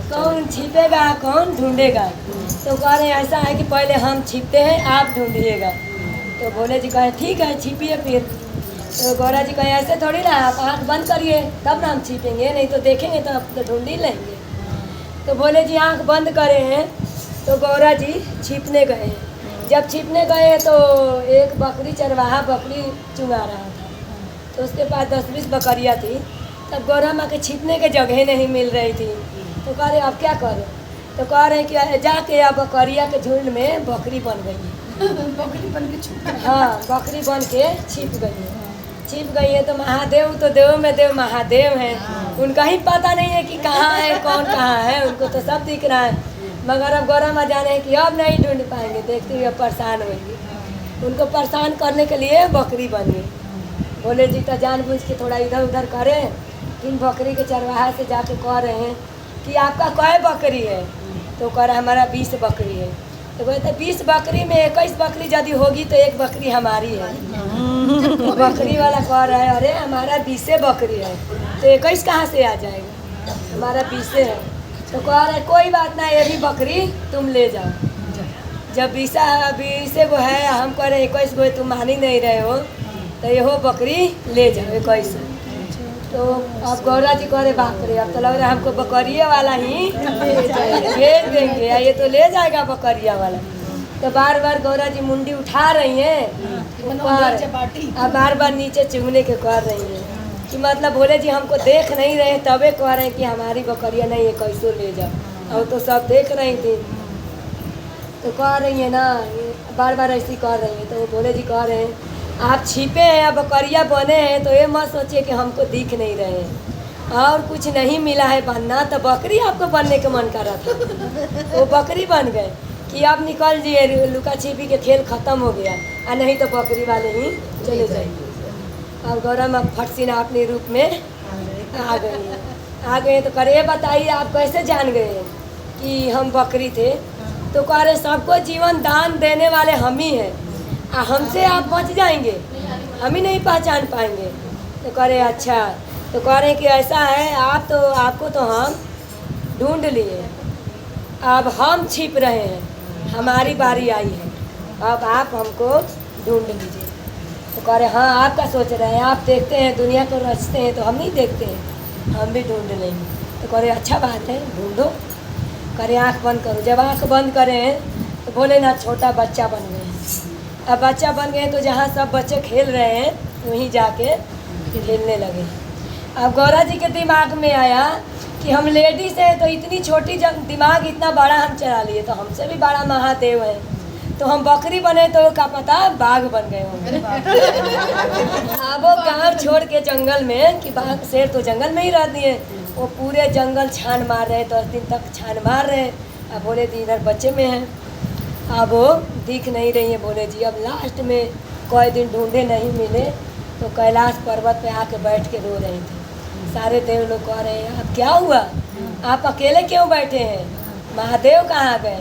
कौन छिपेगा कौन ढूंढेगा। तो कह रहे हैं ऐसा है कि पहले हम छिपते हैं आप ढूंढिएगा। तो भोले जी कहे ठीक है छिपिए फिर। तो गौरा जी कहे ऐसे थोड़ी ना, आप आँख बंद करिए तब ना हम छिपेंगे, नहीं तो देखेंगे तो आप तो ढूंढ ही लेंगे। तो भोले जी आँख बंद करे हैं तो गौरा जी छिपने गए हैं। जब छिपने गए तो एक बकरी चरवाहा बकरी चुंगा रहा था, तो उसके पास 10-20 बकरियाँ थी। तब गौरा माँ के छिपने के जगह नहीं मिल रही थी। तो कह रहे अब क्या करें। तो कह रहे कि जाके अब बकरिया के झुंड में बकरी बन गई है। बकरी बन के छुप गई। हाँ बकरी बन के छिप गई है। छिप गई है तो महादेव तो देव में देव महादेव हैं, उनका ही पता नहीं है कि कहाँ है कौन कहाँ है, उनको तो सब दिख रहा है। मगर अब गौरा माँ जाने हैं कि अब नहीं ढूंढ पाएंगे, देखते हुए परेशान होंगे। उनको परेशान करने के लिए बकरी बन गई। भोले जी तो जानबूझ के थोड़ा इधर उधर करें। फिर बकरी के चरवाहा से जाके कह रहे हैं कि आपका कै बकरी है। तो कह रहा हमारा 20 बकरी है। तो कहते 20 बकरी में 21 बकरी यदि होगी तो एक बकरी हमारी है। तो बकरी वाला कह रहा है अरे हमारा 20 बकरी है तो 21 कहाँ से आ जाएगा, हमारा 20 है। तो कह रहा है कोई बात ना, ये भी बकरी तुम ले जाओ। जब 20 गो है, हम कह रहे 21 गो तुम मान ही नहीं रहे हो, तो ये हो बकरी ले जाओ 21। तो अब गौरा जी कह रहे बाप रे, अब तो लग रहा है हमको बकरिया वाला ही भेज देंगे, ये तो ले जाएगा बकरिया वाला। तो बार बार गौरा जी मुंडी उठा रही हैं और बार बार नीचे चुगने के कर रही हैं कि मतलब भोले जी हमको देख नहीं रहे तबे कह रहे हैं कि हमारी बकरिया नहीं है कैसे ले जाओ। और तो सब देख रही थी तो कह रही है ना, बार बार ऐसी कर रही है। तो भोले जी कह रहे हैं आप छिपे हैं या बकरिया बने हैं तो ये मत सोचिए कि हमको दिख नहीं रहे हैं और कुछ नहीं मिला है बनना, तो बकरी आपको बनने का मन कर रहा था वो बकरी बन गए कि आप निकल जाइए, लुका छिपी के खेल ख़त्म हो गया और नहीं तो बकरी वाले ही चले जाएंगे। और गौरा माँ फट से ना अपने रूप में आ गए। तो करे बताइए आप कैसे जान गए कि हम बकरी थे। तो कह रहे सबको जीवन दान देने वाले हम ही हैं, हमसे आप बच जाएंगे, हम ही नहीं पहचान पाएंगे। तो कह रहे अच्छा। तो कह रहे कि ऐसा है आपको तो हम ढूंढ लिए, अब हम छिप रहे हैं, हमारी बारी आई है, अब आप हमको ढूंढ लीजिए। तो कह रहे हाँ आपका सोच रहे हैं, आप देखते हैं दुनिया को रचते हैं तो हम नहीं देखते हैं, हम भी ढूंढ लेंगे। तो कह रहे अच्छा बात है ढूंढो। कह रहे आँख बंद करो। जब आँख बंद करें तो बोले ना छोटा बच्चा बन गए। अब बच्चा बन गए तो जहाँ सब बच्चे खेल रहे हैं वहीं जाके खेलने लगे। अब गौरा जी के दिमाग में आया कि हम लेडीज हैं तो इतनी छोटी दिमाग इतना बड़ा हम चला लिए, तो हमसे भी बड़ा महादेव है, तो हम बकरी बने तो क्या पता बाघ बन गए होंगे। अब वो गाँव छोड़ के जंगल में कि बाघ शेर तो जंगल में ही रहती है, वो पूरे जंगल छान मार रहे, 10 दिन तक छान मार रहे। अब बोले जी इधर बच्चे में हैं, अब वो दिख नहीं रही है भोले जी। अब लास्ट में कोई दिन ढूंढे नहीं मिले तो कैलाश पर्वत पे आके बैठ के रो रहे थे। सारे देव लोग कह रहे हैं अब क्या हुआ, आप अकेले क्यों बैठे हैं, महादेव कहाँ गए।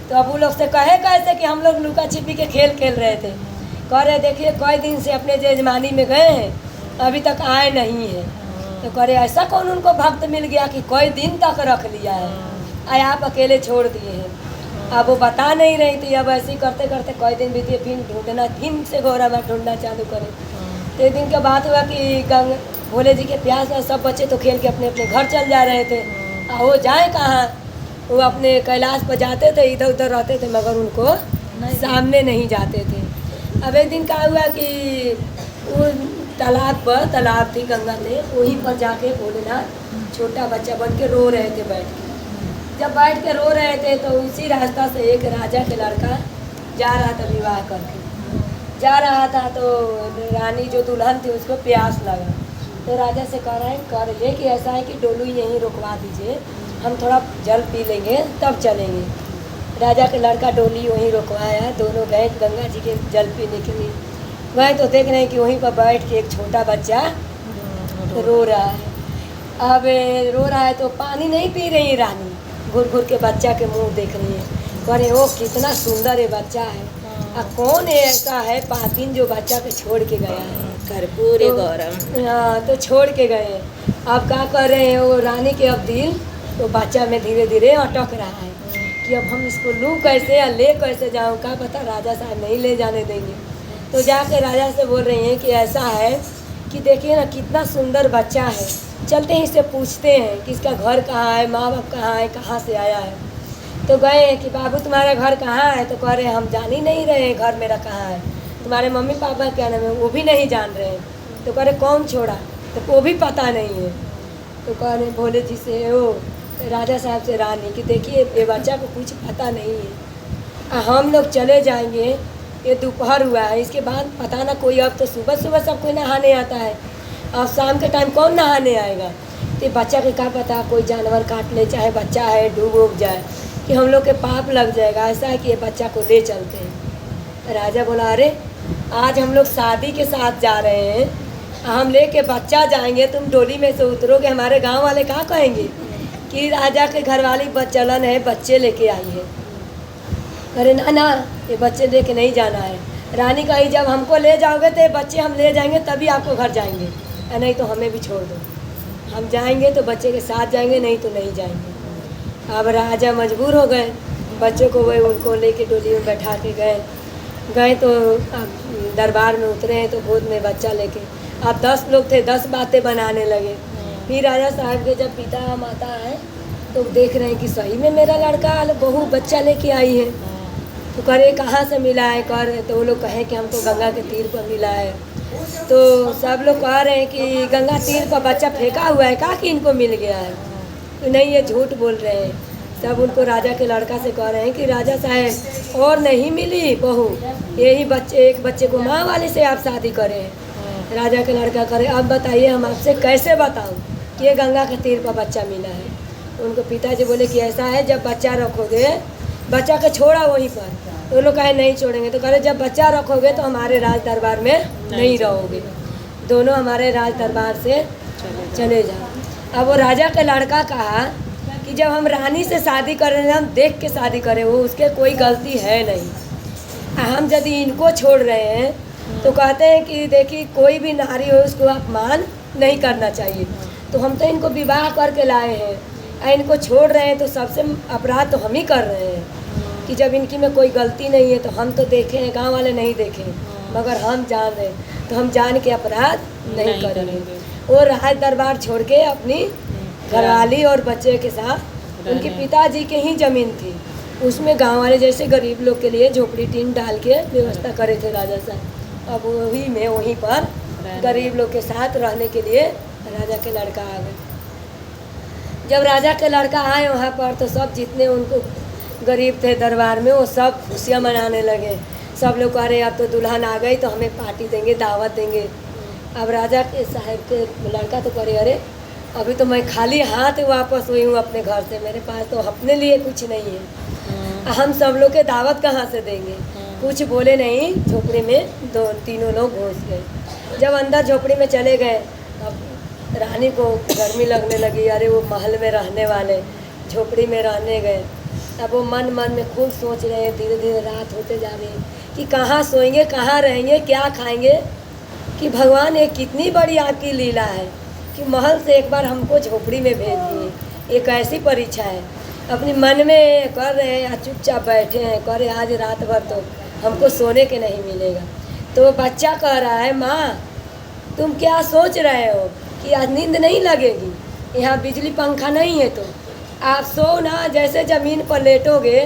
तो अब वो लोग से कहे कैसे कि हम लोग लुका छिपी के खेल खेल रहे थे। कह रहे देखिए कई दिन से अपने जजमानी में गए हैं अभी तक आए नहीं हैं। तो कह रहे ऐसा कौन उनको भक्त मिल गया कि कई दिन तक रख लिया है, आए आप अकेले छोड़ दिए हैं। अब वो बता नहीं रही थी। अब ऐसे ही करते करते कई दिन बीते, फिर ढूंढना, फिर से गौरा माँ ढूंढना चालू करे। तो एक दिन के बात हुआ कि भोले जी के प्यास में सब बच्चे तो खेल के अपने अपने घर चल जा रहे थे, और वो जाए कहाँ, वो अपने कैलाश पर जाते थे, इधर उधर रहते थे मगर उनको सामने नहीं जाते थे। अब एक दिन क्या हुआ कि वो तालाब थी गंगा थे, वहीं पर जाके भोलेनाथ छोटा बच्चा बन के रो रहे थे बैठ के। जब बैठ के रो रहे थे तो उसी रास्ता से एक राजा के लड़का जा रहा था, विवाह करके जा रहा था। तो रानी जो दुल्हन थी उसको प्यास लगा, तो राजा से कह रहा है कर ले कि ऐसा है कि डोलू यहीं रुकवा दीजिए, हम थोड़ा जल पी लेंगे तब चलेंगे। राजा के लड़का डोली वहीं रुकवाया, दोनों गए गंगा जी के जल पीने के लिए। वह तो देख रहे हैं कि वहीं पर बैठ के एक छोटा बच्चा रो रहा है। अब रो रहा है तो पानी नहीं पी रही रानी, घुर घुर के बच्चा के मुंह देख रही है। कह रहे ओ कितना सुंदर ये बच्चा है, अब कौन है ऐसा है पातिन जो बच्चा को छोड़ के गया है, कर्पूरे गौरम। हाँ तो छोड़ के गए। अब क्या कर रहे हैं वो रानी के अब दिल तो बच्चा में धीरे धीरे अटक रहा है कि अब हम इसको लूँ कैसे या ले कैसे जाऊँ, क्या पता राजा साहब नहीं ले जाने देंगे। तो जाके राजा से बोल रही हैं कि ऐसा है कि देखिए ना कितना सुंदर बच्चा है, चलते ही इससे पूछते हैं कि इसका घर कहाँ है, माँ बाप कहाँ है, कहाँ से आया है। तो गए कि बाबू तुम्हारा घर कहाँ है, तो कह रहे हम जान ही नहीं रहे घर मेरा कहाँ है। तुम्हारे मम्मी पापा क्या नाम है, वो भी नहीं जान रहे हैं। तो कह रहे कौन छोड़ा, तो वो भी पता नहीं है। तो कह रहे बोले जी से वो राजा साहब से रानी कि देखिए ये बच्चा को कुछ पता नहीं है, हम लोग चले जाएंगे, ये दोपहर हुआ है, इसके बाद पता ना कोई, अब तो सुबह सुबह सब कोई नहाने आता है, अब शाम के टाइम कौन नहाने आएगा। तो बच्चा को क्या पता कोई जानवर काट ले, चाहे बच्चा है डूब उब जाए, कि हम लोग के पाप लग जाएगा। ऐसा है कि ये बच्चा को ले चलते हैं। राजा बोला अरे आज हम लोग शादी के साथ जा रहे हैं, हम लेके बच्चा जाएंगे, तुम डोली में से उतरोगे, हमारे गांव वाले क्या कहेंगे कि राजा के घर वाली चलन है बच्चे लेके आई है। अरे ना ना ये बच्चे लेके नहीं जाना है। रानी कही जब हमको ले जाओगे तो ये बच्चे हम ले जाएंगे तभी आपको घर जाएंगे, नहीं तो हमें भी छोड़ दो, हम जाएंगे तो बच्चे के साथ जाएंगे, नहीं तो नहीं जाएंगे। अब राजा मजबूर हो गए, बच्चों को वही उनको लेके डोली में बैठा के गए तो दरबार में उतरे हैं तो गोद में बच्चा लेके अब 10 लोग थे, 10 बातें बनाने लगे। फिर राजा साहब के जब पिता माता है तो देख रहे हैं कि सही में मेरा लड़का बहू बच्चा लेके आई है। तो करे कहाँ से मिला है, कर तो वो लोग कहें कि हमको गंगा के तीर पर मिला है। तो सब लोग कह रहे हैं कि गंगा तीर पर बच्चा फेंका हुआ है, कहा कि इनको मिल गया है। तो नहीं ये झूठ बोल रहे हैं। सब उनको राजा के लड़का से कह रहे हैं कि राजा साहब और नहीं मिली बहू, यही बच्चे, एक बच्चे को माँ वाले से आप शादी करें। राजा के लड़का करे अब बताइए हम आपसे कैसे बताऊं कि ये गंगा के तीर पर बच्चा मिला है। उनको पिताजी बोले कि ऐसा है जब बच्चा रखोगे, बच्चा को छोड़ा वहीं पर, तो लोग कहे नहीं छोड़ेंगे। तो कहे जब बच्चा रखोगे तो हमारे राज दरबार में नहीं रहोगे, दोनों हमारे राज दरबार से चले जाओ। अब वो राजा का लड़का कहा कि जब हम रानी से शादी कर रहे हैं, हम देख के शादी करें, वो उसके कोई गलती है नहीं, हम यदि इनको छोड़ रहे हैं तो कहते हैं कि देखिए कोई भी नारी हो उसको अपमान नहीं करना चाहिए। तो हम तो इनको विवाह करके लाए हैं, इनको छोड़ रहे हैं तो सबसे अपराध तो हम ही कर रहे हैं कि जब इनकी में कोई गलती नहीं है। तो हम तो देखे हैं, गांव वाले नहीं देखे, मगर हम जान रहे हैं तो हम जान के अपराध नहीं करेंगे। वो राज दरबार छोड़ के अपनी घरवाली और बच्चे के साथ, उनके पिताजी के ही ज़मीन थी, उसमें गांव वाले जैसे गरीब लोग के लिए झोपड़ी टीन डाल के व्यवस्था करे थे राजा साहब। अब वहीं पर गरीब लोग के साथ रहने के लिए राजा के लड़का आ गए। जब राजा के लड़का आए वहाँ पर तो सब जितने उनको गरीब थे दरबार में वो सब खुशियाँ मनाने लगे। सब लोग कह रहे अब तो दुल्हन आ गई तो हमें पार्टी देंगे, दावत देंगे। अब राजा के साहब के लड़का तो करे अरे अभी तो मैं खाली हाथ वापस हुई हूँ अपने घर से, मेरे पास तो अपने लिए कुछ नहीं है, हम सब लोग के दावत कहाँ से देंगे। कुछ बोले नहीं, झोपड़ी में तीनों लोग घुस गए। जब अंदर झोपड़ी में चले गए अब रानी को गर्मी लगने लगी, अरे वो महल में रहने वाले झोपड़ी में रहने गए। अब वो मन में खूब सोच रहे हैं, धीरे धीरे रात होते जा रही है कि कहाँ सोएंगे, कहाँ रहेंगे, क्या खाएंगे, कि भगवान ये कितनी बड़ी आपकी लीला है कि महल से एक बार हमको झोपड़ी में भेज दिए। एक ऐसी परीक्षा है, अपने मन में कर रहे हैं, चुपचाप बैठे हैं, कर रहे आज रात भर तो हमको सोने के नहीं मिलेगा। तो बच्चा कह रहा है माँ तुम क्या सोच रहे हो कि आज नींद नहीं लगेगी, यहाँ बिजली पंखा नहीं है, तो आप सो ना, जैसे ज़मीन पर लेटोगे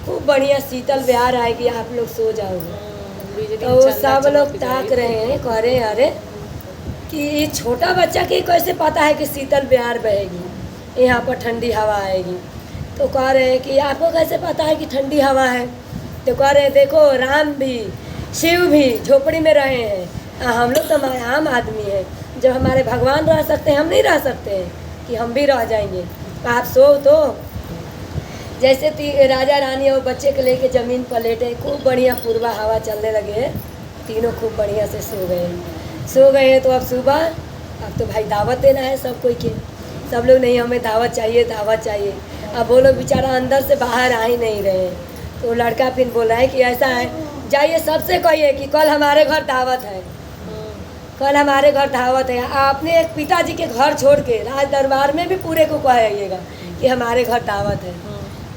खूब बढ़िया शीतल ब्यार आएगी, आप लोग सो जाओगे। तो वो सब लोग ताक रहे हैं, कह रहे हैं अरे कि ये छोटा बच्चा की कैसे पता है कि शीतल ब्यार बहेगी, यहाँ पर ठंडी हवा आएगी। तो कह रहे हैं कि आपको कैसे पता है कि ठंडी हवा है। तो कह रहे हैं देखो राम भी शिव भी झोपड़ी में रहे हैं, हम लोग तो आम आदमी हैं, जब हमारे भगवान रह सकते हैं हम नहीं रह सकते हैं कि हम भी रह जाएंगे। आप सो तो जैसे राजा रानी और बच्चे को लेके ज़मीन पर लेटे, खूब बढ़िया पूर्वा हवा चलने लगे, तीनों खूब बढ़िया से सो गए हैं। तो अब सुबह अब तो भाई दावत देना है सब कोई के, सब लोग नहीं हमें दावत चाहिए, दावत चाहिए। अब वो लोग बेचारा अंदर से बाहर आ ही नहीं रहे। तो लड़का फिर बोला है कि ऐसा है जाइए सबसे कहिए कि कल हमारे घर दावत है, कल हमारे घर दावत है। आपने एक पिताजी के घर छोड़ के राज दरबार में भी पूरे को कहिएगा कि हमारे घर दावत है।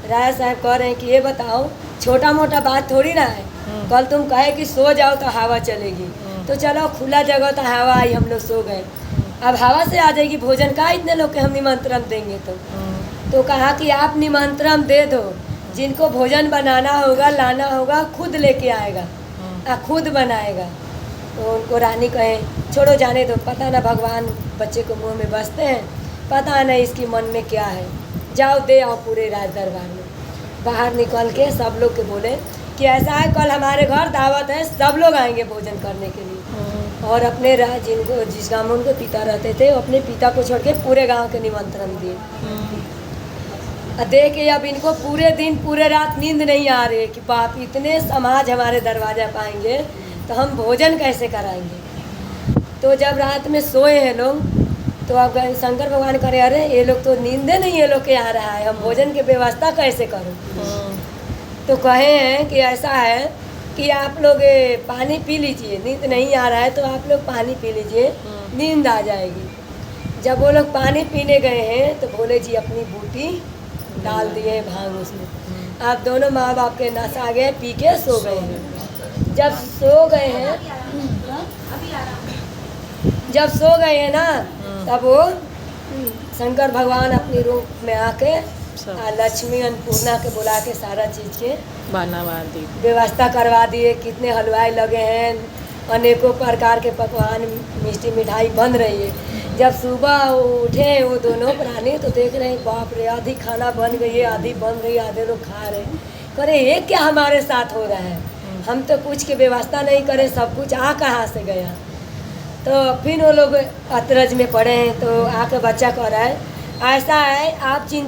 राजा साहब कह रहे हैं कि ये बताओ, छोटा मोटा बात थोड़ी ना है। कल तुम कहे कि सो जाओ तो हवा चलेगी, तो चलो खुला जगह तो हवा आई, हम लोग सो गए। अब हवा से आ जाएगी भोजन का, इतने लोग के हम निमंत्रण देंगे तो कहा कि आप निमंत्रण दे दो, जिनको भोजन बनाना होगा लाना होगा खुद लेके आएगा, खुद बनाएगा। तो उनको रानी कहें छोड़ो जाने दो, पता ना भगवान बच्चे को मुंह में बसते हैं, पता नहीं इसकी मन में क्या है, जाओ दे आओ पूरे राज दरबार में। बाहर निकल के सब लोग के बोले कि ऐसा है कल हमारे घर दावत है, सब लोग आएंगे भोजन करने के लिए। और अपने जिनको जिस गाँव में उनके पिता रहते थे अपने पिता को छोड़ के पूरे गाँव के निमंत्रण दिए। देखे अब इनको पूरे दिन पूरे रात नींद नहीं आ रही कि बाप इतने समाज हमारे दरवाजा पाएंगे तो हम भोजन कैसे कराएंगे। तो जब रात में सोए हैं लोग तो अब शंकर भगवान करे अरे ये लोग तो नींदे नहीं ये लोग के आ रहा है, हम भोजन की व्यवस्था कैसे करूँ। तो कहे हैं कि ऐसा है कि आप लोग पानी पी लीजिए, नींद नहीं आ रहा है तो आप लोग पानी पी लीजिए, नींद आ जाएगी। जब वो लोग पानी पीने गए हैं तो बोले जी अपनी बूटी डाल दिए भांग उसमें। आप दोनों माँ बाप के नशा आ गए, पी के सो गए हैं। जब सो गए हैं ना तब वो शंकर भगवान अपनी रूप में आके लक्ष्मी अन्नपूर्णा के बुला के सारा चीज़ के व्यवस्था करवा दिए। कितने हलवाई लगे हैं, अनेकों प्रकार के पकवान मिष्टी मिठाई बन रही है। जब सुबह उठे वो दोनों प्राणी तो देख रहे हैं बाप रे आधी खाना बन गई है, आधी बन गई, आधे लोग खा रहे हैं। करे ये क्या हमारे साथ हो रहा है, हम तो कुछ की व्यवस्था नहीं करें, सब कुछ आ कहाँ से गया। तो फिर वो लोग अतरज में पड़े हैं तो आके बच्चा कह रहा है ऐसा है आप चिंता